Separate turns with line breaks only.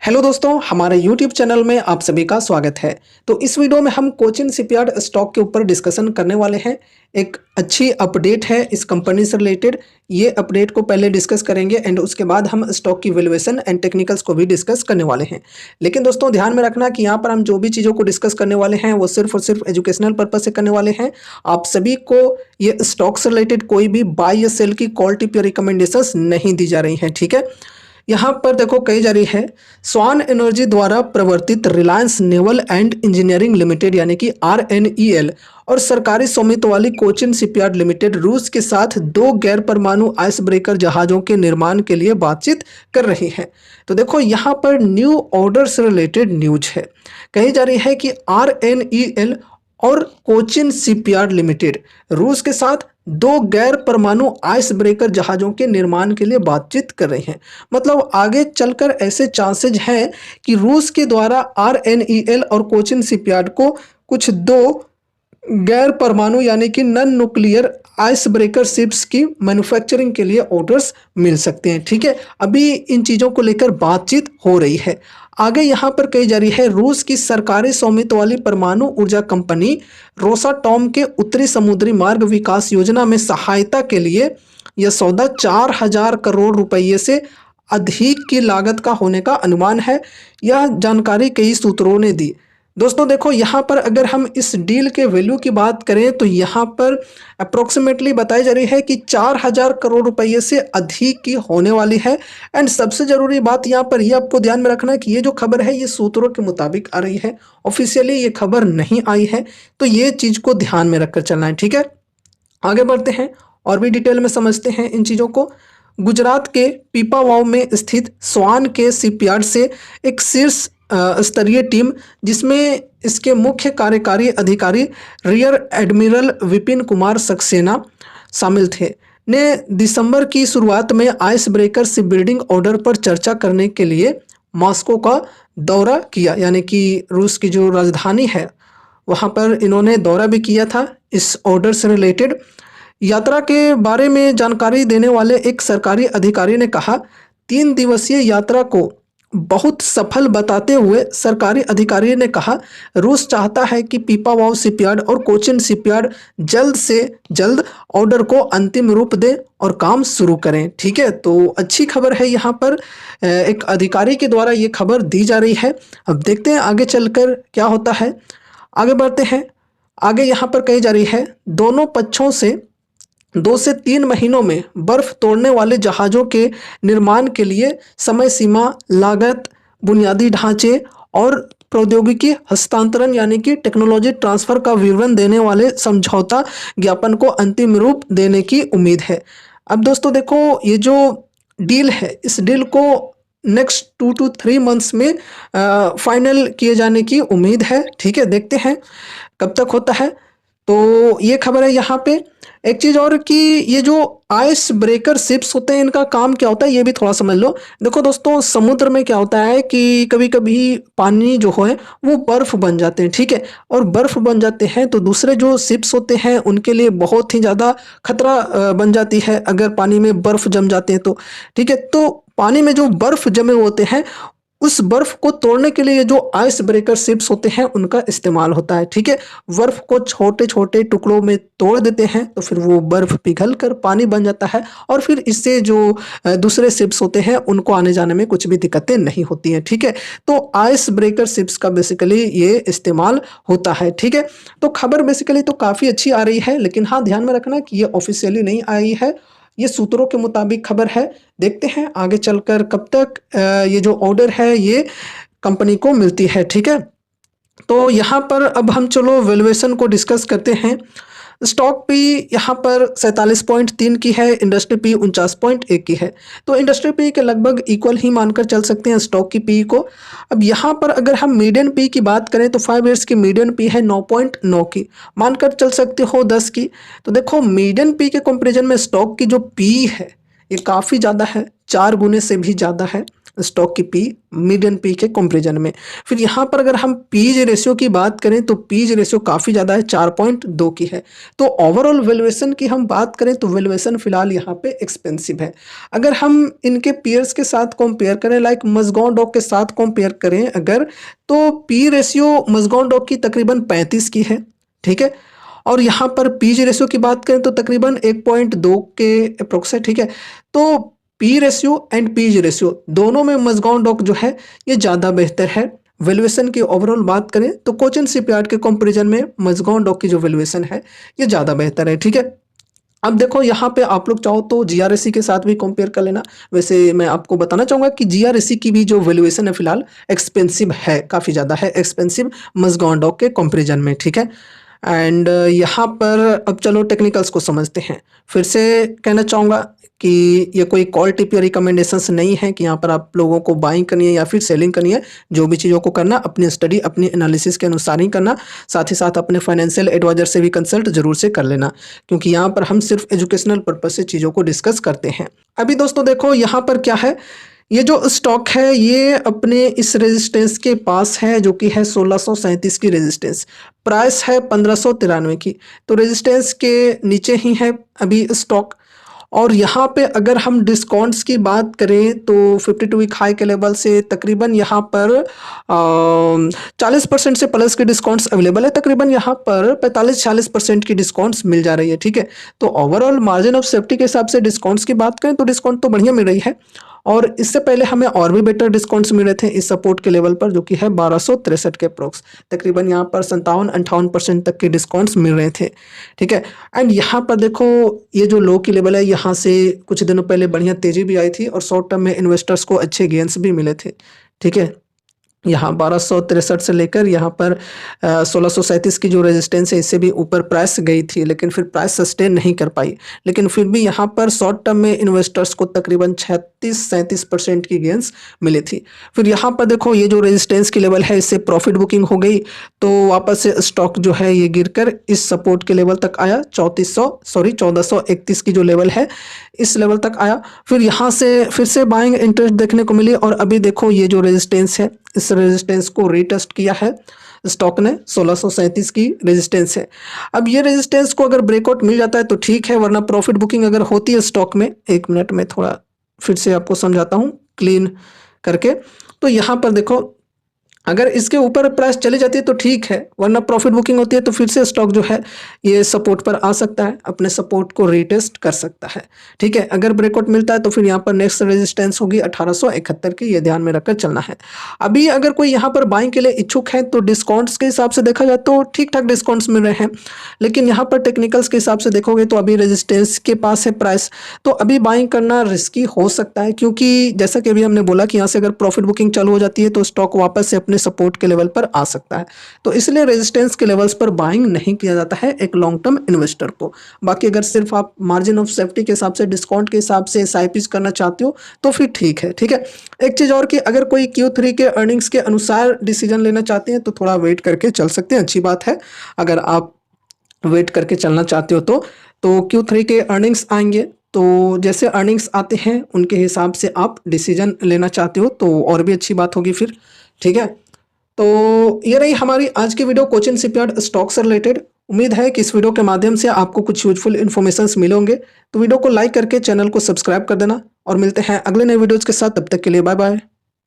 Hello दोस्तों, हमारे YouTube channel में आप सभी का स्वागत है। तो इस वीडियो में हम कोचिन शिपयार्ड स्टॉक के ऊपर डिस्कशन करने वाले हैं। एक अच्छी अपडेट है इस कंपनी से रिलेटेड। ये अपडेट को पहले डिस्कस करेंगे एंड उसके बाद हम स्टॉक की वैल्यूएशन एंड टेक्निकल्स को भी डिस्कस करने वाले हैं। लेकिन दोस्तों ध्यान में रखना कि यहाँ पर हम जो भी चीज़ों को डिस्कस करने वाले हैं वो सिर्फ और सिर्फ एजुकेशनल पर्पज से करने वाले हैं। आप सभी को ये स्टॉक से रिलेटेड कोई भी बाय या सेल की कॉल टिप या रिकमेंडेशंस नहीं दी जा रही हैं, ठीक है। यहाँ पर देखो कही जा रही है, स्वान एनर्जी द्वारा प्रवर्तित Reliance naval and engineering limited यानी कि RNEL और सरकारी स्वामित्व वाली कोचिन शिपयार्ड लिमिटेड रूस के साथ 2 गैर परमाणु आइस ब्रेकर जहाज़ों के निर्माण के लिए बातचीत कर रही है। तो देखो यहाँ पर न्यू ऑर्डर से रिलेटेड न्यूज है। कही जा रही है कि RNEL और कोचिन शिपयार्ड लिमिटेड रूस के साथ 2 गैर परमाणु आइस ब्रेकर जहाज़ों के निर्माण के लिए बातचीत कर रहे हैं। मतलब आगे चलकर ऐसे चांसेज हैं कि रूस के द्वारा RNEL और कोचिन शिपयार्ड को कुछ 2 गैर परमाणु यानी कि non nuclear ice breaker ships की मैन्युफैक्चरिंग के लिए ऑर्डर्स मिल सकते हैं, ठीक है। अभी इन चीज़ों को लेकर बातचीत हो रही है। आगे यहाँ पर कही जा रही है, रूस की सरकारी स्वामित्व वाली परमाणु ऊर्जा कंपनी रोसाटॉम के उत्तरी समुद्री मार्ग विकास योजना में सहायता के लिए यह सौदा 4,000 करोड़ रुपये से अधिक की लागत का होने का अनुमान है। यह जानकारी कई सूत्रों ने दी। दोस्तों देखो यहाँ पर अगर हम इस डील के वैल्यू की बात करें तो यहाँ पर अप्रोक्सीमेटली बताई जा रही है कि 4,000 करोड़ रुपये से अधिक की होने वाली है। एंड सबसे ज़रूरी बात यहाँ पर यह आपको ध्यान में रखना है कि ये जो खबर है ये सूत्रों के मुताबिक आ रही है, ऑफिशियली ये खबर नहीं आई है। तो ये चीज़ को ध्यान में रखकर चलना है, ठीक है। आगे बढ़ते हैं और भी डिटेल में समझते हैं इन चीज़ों को। गुजरात के पीपावाव में स्थित स्वान के शिपयार्ड से एक शीर्ष स्तरीय टीम, जिसमें इसके मुख्य कार्यकारी अधिकारी रियर एडमिरल विपिन कुमार सक्सेना शामिल थे, ने दिसंबर की शुरुआत में ice breaker ship building order पर चर्चा करने के लिए मॉस्को का दौरा किया। यानी कि रूस की जो राजधानी है वहाँ पर इन्होंने दौरा भी किया था इस ऑर्डर से रिलेटेड। यात्रा के बारे में जानकारी देने वाले एक सरकारी अधिकारी ने कहा, 3 दिवसीय यात्रा को बहुत सफल बताते हुए सरकारी अधिकारी ने कहा, रूस चाहता है कि पीपावाव शिपयार्ड और कोचिन शिपयार्ड जल्द से जल्द ऑर्डर को अंतिम रूप दें और काम शुरू करें, ठीक है। तो अच्छी खबर है, यहाँ पर एक अधिकारी के द्वारा ये खबर दी जा रही है। अब देखते हैं आगे चलकर क्या होता है। आगे बढ़ते हैं। आगे यहाँ पर कही जा रही है, दोनों पक्षों से 2 से 3 महीनों में बर्फ तोड़ने वाले जहाज़ों के निर्माण के लिए समय सीमा, लागत, बुनियादी ढांचे और प्रौद्योगिकी हस्तांतरण यानी कि टेक्नोलॉजी ट्रांसफ़र का विवरण देने वाले समझौता ज्ञापन को अंतिम रूप देने की उम्मीद है। अब दोस्तों देखो, ये जो डील है इस डील को नेक्स्ट 2 to 3 मंथ्स में फाइनल किए जाने की उम्मीद है, ठीक है। देखते हैं कब तक होता है। तो ये खबर है यहाँ पे। एक चीज़ और कि ये जो आइस ब्रेकर शिप्स होते हैं इनका काम क्या होता है ये भी थोड़ा समझ लो। देखो दोस्तों, समुद्र में क्या होता है कि कभी कभी पानी जो है वो बर्फ़ बन जाते हैं, ठीक है। और बर्फ़ बन जाते हैं तो दूसरे जो शिप्स होते हैं उनके लिए बहुत ही ज़्यादा खतरा बन जाती है अगर पानी में बर्फ़ जम जाते हैं तो, ठीक है। तो पानी में जो बर्फ़ जमे होते हैं उस बर्फ को तोड़ने के लिए जो आइस ब्रेकर शिप्स होते हैं उनका इस्तेमाल होता है, ठीक है। बर्फ को छोटे छोटे टुकड़ों में तोड़ देते हैं तो फिर वो बर्फ पिघल कर पानी बन जाता है और फिर इससे जो दूसरे शिप्स होते हैं उनको आने जाने में कुछ भी दिक्कतें नहीं होती हैं, ठीक है। तो आइस ब्रेकर शिप्स का बेसिकली ये इस्तेमाल होता है, ठीक है। तो खबर बेसिकली तो काफ़ी अच्छी आ रही है, लेकिन हाँ ध्यान में रखना कि ये ऑफिशियली नहीं आई है, ये सूत्रों के मुताबिक खबर है। देखते हैं आगे चलकर कब तक ये जो ऑर्डर है ये कंपनी को मिलती है, ठीक है। तो यहाँ पर अब हम चलो वैल्यूएशन को डिस्कस करते हैं। स्टॉक पी यहाँ पर 47.3 की है, इंडस्ट्री पी 49.1 की है। तो इंडस्ट्री पी के लगभग इक्वल ही मानकर चल सकते हैं स्टॉक की पी को। अब यहाँ पर अगर हम मीडियन पी की बात करें तो 5 ईयर्स की मीडियन पी है 9.9 की, मानकर चल सकते हो 10 की। तो देखो मीडियन पी के कंपेरिजन में स्टॉक की जो पी है ये काफ़ी ज़्यादा है, 4 गुने से भी ज़्यादा है, स्टॉक की पी मीडियन पी के कंपैरिजन में। फिर यहाँ पर अगर हम पीज रेशियो की बात करें तो पीज रेशियो काफ़ी ज़्यादा है, 4.2 की है। तो ओवरऑल वैल्यूएशन की हम बात करें तो वैल्यूएशन फिलहाल यहाँ पे एक्सपेंसिव है। अगर हम इनके पीयर्स के साथ कंपेयर करें, लाइक मज़गाओ डॉक के साथ कंपेयर करें अगर, तो पी रेशियो मज़गाओ डॉक की तकरीबन 35 की है, ठीक है। और यहाँ पर पीज रेशियो की बात करें तो तकरीबन 1.2 के अप्रोक्स है, ठीक है। तो P ratio and PEs ratio दोनों में मज़गाओ डॉक जो है ये ज़्यादा बेहतर है। वैल्यूएशन की ओवरऑल बात करें तो कोचिन शिपयार्ड के कंपैरिजन में मज़गाओ डॉक की जो वैल्यूएशन है ये ज़्यादा बेहतर है, ठीक है। अब देखो यहाँ पे आप लोग चाहो तो जीआरएससी के साथ भी कंपेयर कर लेना। वैसे मैं आपको बताना चाहूँगा कि जीआरएससी की भी जो वैल्यूएशन है फिलहाल एक्सपेंसिव है, काफ़ी ज़्यादा है एक्सपेंसिव मज़गाओ डॉक के कंपैरिजन में, ठीक है। एंड यहाँ पर अब चलो टेक्निकल्स को समझते हैं। फिर से कहना चाहूँगा कि ये कोई कॉल टिप या रिकमेंडेशंस नहीं है कि यहाँ पर आप लोगों को बाइंग करनी है या फिर सेलिंग करनी है। जो भी चीज़ों को करना अपनी स्टडी अपनी एनालिसिस के अनुसार ही करना, साथ ही साथ अपने फाइनेंशियल एडवाइजर से भी कंसल्ट जरूर से कर लेना, क्योंकि यहाँ पर हम सिर्फ एजुकेशनल पर्पज से चीज़ों को डिस्कस करते हैं। अभी दोस्तों देखो यहाँ पर क्या है, ये जो स्टॉक है ये अपने इस रेजिस्टेंस के पास है जो कि है 1637 की रेजिस्टेंस, प्राइस है 1593 की। तो रेजिस्टेंस के नीचे ही है अभी स्टॉक। और यहाँ पे अगर हम डिस्काउंट्स की बात करें तो 52 वीक हाई के लेवल से तकरीबन यहाँ पर 40% से प्लस के डिस्काउंट्स अवेलेबल है। तकरीबन यहाँ पर 45-46% की डिस्काउंट्स मिल जा रही है, ठीक है। तो ओवरऑल मार्जिन ऑफ सेफ्टी के हिसाब से डिस्काउंट्स की बात करें तो डिस्काउंट तो बढ़िया मिल रही है। और इससे पहले हमें और भी बेटर डिस्काउंट्स मिले थे इस सपोर्ट के लेवल पर जो कि है 1263 के अप्रोक्स। तकरीबन यहाँ पर 57-58% तक के डिस्काउंट्स मिल रहे थे, ठीक है। एंड यहाँ पर देखो ये जो लो की लेवल है यहाँ से कुछ दिनों पहले बढ़िया तेजी भी आई थी और शॉर्ट टर्म में इन्वेस्टर्स को अच्छे गेंस भी मिले थे, ठीक है। यहाँ 1263 से लेकर यहाँ पर 1637 की जो रेजिस्टेंस है इससे भी ऊपर प्राइस गई थी, लेकिन फिर प्राइस सस्टेन नहीं कर पाई। लेकिन फिर भी यहाँ पर शॉर्ट टर्म में इन्वेस्टर्स को तकरीबन 36-37% की गेंस मिली थी। फिर यहाँ पर देखो ये जो रेजिस्टेंस की लेवल है इससे प्रॉफिट बुकिंग हो गई, तो वापस से स्टॉक जो है ये गिरकर इस सपोर्ट के लेवल तक आया, 1431 की जो लेवल है इस लेवल तक आया। फिर यहाँ से फिर से बाइंग इंटरेस्ट देखने को मिली और अभी देखो ये जो रेजिस्टेंस है इस रेजिस्टेंस को रीटेस्ट किया है स्टॉक ने, 1637 की रेजिस्टेंस है। अब ये रेजिस्टेंस को अगर ब्रेकआउट मिल जाता है तो ठीक है, वरना प्रॉफिट बुकिंग अगर होती है स्टॉक में, एक मिनट में थोड़ा फिर से आपको समझाता हूँ क्लीन करके। तो यहाँ पर देखो अगर इसके ऊपर प्राइस चली जाती है तो ठीक है, वरना प्रॉफिट बुकिंग होती है तो फिर से स्टॉक जो है ये सपोर्ट पर आ सकता है, अपने सपोर्ट को रीटेस्ट कर सकता है, ठीक है। अगर ब्रेकआउट मिलता है तो फिर यहाँ पर नेक्स्ट रेजिस्टेंस होगी 1871 की, ये ध्यान में रखकर चलना है। अभी अगर कोई यहाँ पर बाइंग के लिए इच्छुक है तो डिस्काउंट्स के हिसाब से देखा जाए तो ठीक ठाक डिस्काउंट्स मिल रहे हैं, लेकिन यहाँ पर टेक्निकल्स के हिसाब से देखोगे तो अभी रेजिस्टेंस के पास है प्राइस, तो अभी बाइंग करना रिस्की हो सकता है, क्योंकि जैसा कि अभी हमने बोला कि यहाँ से अगर प्रॉफिट बुकिंग चालू हो जाती है तो स्टॉक वापस से अपने सपोर्ट के लेवल पर आ सकता है। तो इसलिए रेजिस्टेंस के लेवल्स पर बाइंग नहीं किया जाता है एक लॉन्ग टर्म इन्वेस्टर को। बाकी अगर सिर्फ आप मार्जिन ऑफ सेफ्टी के हिसाब से, डिस्काउंट के हिसाब से एसआईपीज करना चाहते हो तो फिर ठीक है, ठीक है। एक चीज़ और कि अगर कोई Q3 के अर्निंग्स के अनुसार डिसीजन लेना चाहते हैं तो थोड़ा वेट करके चल सकते हैं, अच्छी बात है। अगर आप वेट करके चलना चाहते हो तो Q3 के अर्निंग्स आएंगे, तो जैसे अर्निंग्स आते हैं उनके हिसाब से आप डिसीजन लेना चाहते हो तो और भी अच्छी बात होगी फिर, ठीक है। तो ये रही हमारी आज की वीडियो कोचिन शिपयार्ड स्टॉक से रिलेटेड। उम्मीद है कि इस वीडियो के माध्यम से आपको कुछ यूजफुल इन्फॉर्मेशंस मिले होंगे। तो वीडियो को लाइक करके चैनल को सब्सक्राइब कर देना और मिलते हैं अगले नए वीडियोज़ के साथ। तब तक के लिए बाय बाय।